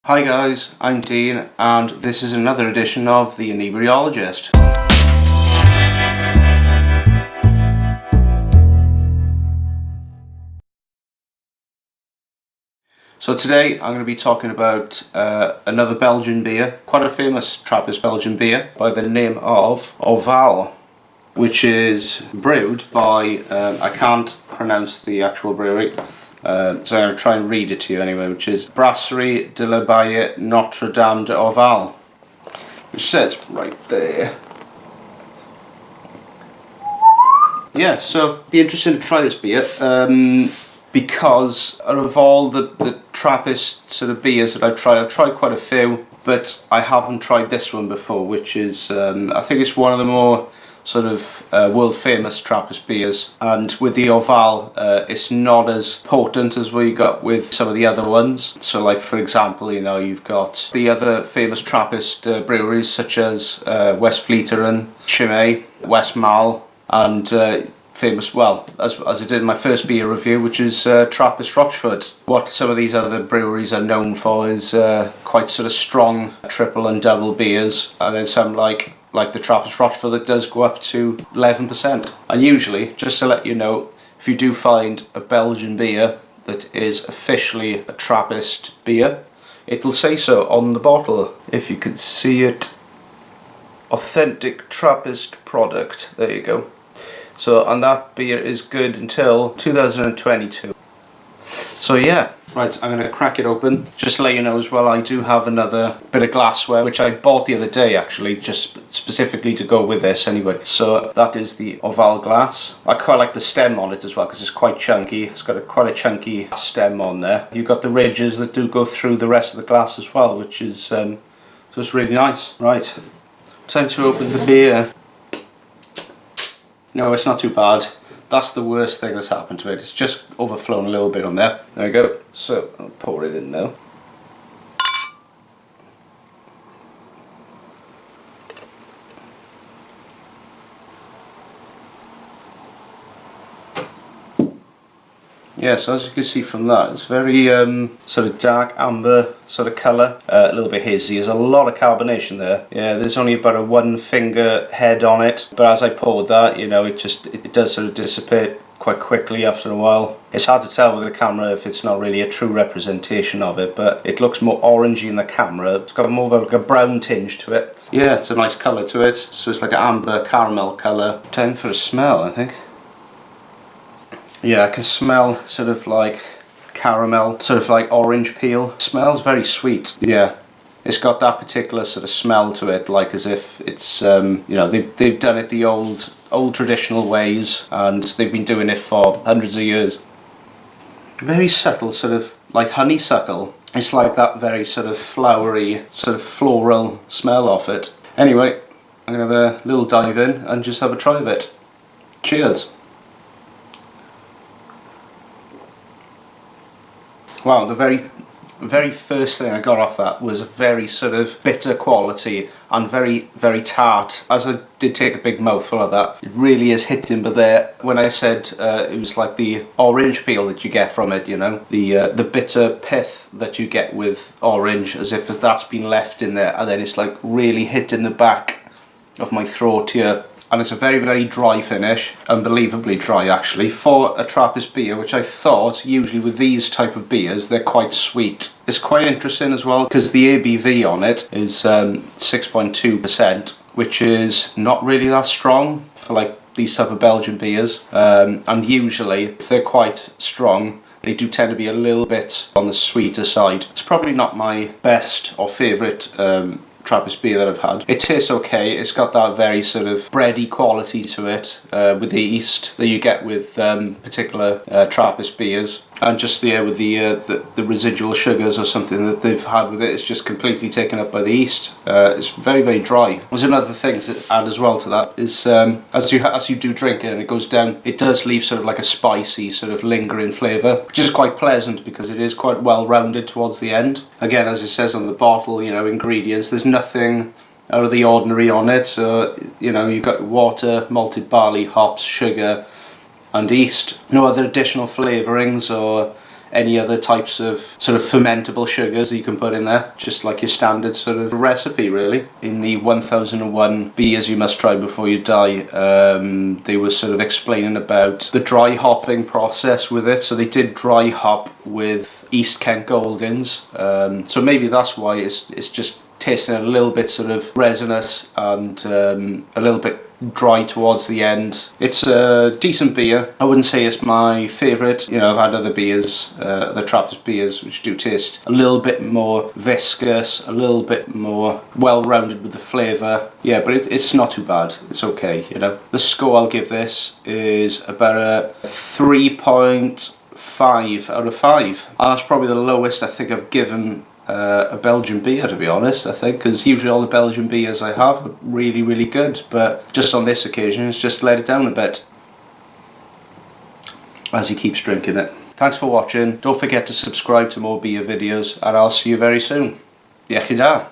Hi guys, I'm Dean and this is another edition of The Inebriologist. So today I'm going to be talking about another Belgian beer, quite a famous Trappist Belgian beer by the name of Orval, which is brewed by, I can't pronounce the actual brewery, so I'm going to try and read it to you anyway, which is Brasserie de l'Abbaye Notre de Orval, which says right there. Yeah, so it'd be interesting to try this beer, because out of all the Trappist sort of beers that I've tried quite a few, but I haven't tried this one before, which is, I think it's one of the more sort of world famous Trappist beers, and with the Orval it's not as potent as we got with some of the other ones. So like for example, you know, you've got the other famous Trappist breweries such as Westfleteren, Chimay, Westmalle, and famous, well, as I did in my first beer review, which is Trappist Rochford. What some of these other breweries are known for is quite sort of strong triple and double beers, and then some like the Trappist Rochford that does go up to 11%. And usually, just to let you know, if you do find a Belgian beer that is officially a Trappist beer, it'll say so on the bottle. If you can see it, authentic Trappist product, there you go. So, and that beer is good until 2022. So yeah, right, I'm going to crack it open. Just to let you know as well, I do have another bit of glassware, which I bought the other day actually, just specifically to go with this anyway. So that is the Orval glass. I quite like the stem on it as well, because it's quite chunky. It's got quite a chunky stem on there. You've got the ridges that do go through the rest of the glass as well, which is, so it's really nice. Right, time to open the beer. No, it's not too bad. That's the worst thing that's happened to it. It's just overflown a little bit on there. There we go. So I'll pour it in now. Yeah, so as you can see from that, it's very sort of dark amber sort of colour, a little bit hazy. There's a lot of carbonation there. Yeah, there's only about a 1 finger head on it, but as I poured that, you know, it does sort of dissipate quite quickly after a while. It's hard to tell with the camera if it's not really a true representation of it, but it looks more orangey in the camera. It's got more of like a brown tinge to it. Yeah, it's a nice colour to it. So it's like an amber caramel colour. Time for a smell, I think. Yeah, I can smell sort of like caramel, sort of like orange peel. It smells very sweet. Yeah, it's got that particular sort of smell to it, like as if it's, you know, they've done it the old traditional ways, and they've been doing it for hundreds of years. Very subtle, sort of like honeysuckle. It's like that very sort of flowery, sort of floral smell of it. Anyway, I'm going to have a little dive in and just have a try of it. Cheers. Wow, the very first thing I got off that was a very sort of bitter quality and very, very tart. As I did take a big mouthful of that, it really is hitting me there. When I said it was like the orange peel that you get from it, you know, the bitter pith that you get with orange, as if that's been left in there, and then it's like really hitting the back of my throat here. And it's a very, very dry finish, unbelievably dry actually, for a Trappist beer, which I thought, usually with these type of beers, they're quite sweet. It's quite interesting as well, because the ABV on it is 6.2%, which is not really that strong for like these type of Belgian beers. And usually, if they're quite strong, they do tend to be a little bit on the sweeter side. It's probably not my best or favourite Trappist beer that I've had. It tastes okay. It's got that very sort of bready quality to it, with the yeast that you get with particular Trappist beers, and just with the residual sugars or something that they've had with it. It's just completely taken up by the yeast. It's very, very dry. There's another thing to add as well to that is as you do drink it and it goes down, it does leave sort of like a spicy sort of lingering flavour, which is quite pleasant because it is quite well rounded towards the end. Again, as it says on the bottle, you know, ingredients, there's nothing out of the ordinary on it. So, you know, you've got water, malted barley, hops, sugar and yeast. No other additional flavourings or any other types of sort of fermentable sugars that you can put in there, just like your standard sort of recipe really. In the 1001 beers you must try before you die, they were sort of explaining about the dry hopping process with it. So they did dry hop with East Kent Goldings, so maybe that's why it's just tasting a little bit sort of resinous and a little bit dry towards the end. It's a decent beer. I wouldn't say it's my favourite. You know, I've had other beers, the Trappist beers, which do taste a little bit more viscous, a little bit more well-rounded with the flavour. Yeah, but it's not too bad. It's okay, you know. The score I'll give this is about a 3.5 out of 5. And that's probably the lowest I think I've given a Belgian beer, to be honest, I think, because usually all the Belgian beers I have are really, really good, but just on this occasion it's just let it down a bit as he keeps drinking it. Thanks for watching. Don't forget to subscribe to more beer videos, and I'll see you very soon. Iechyd.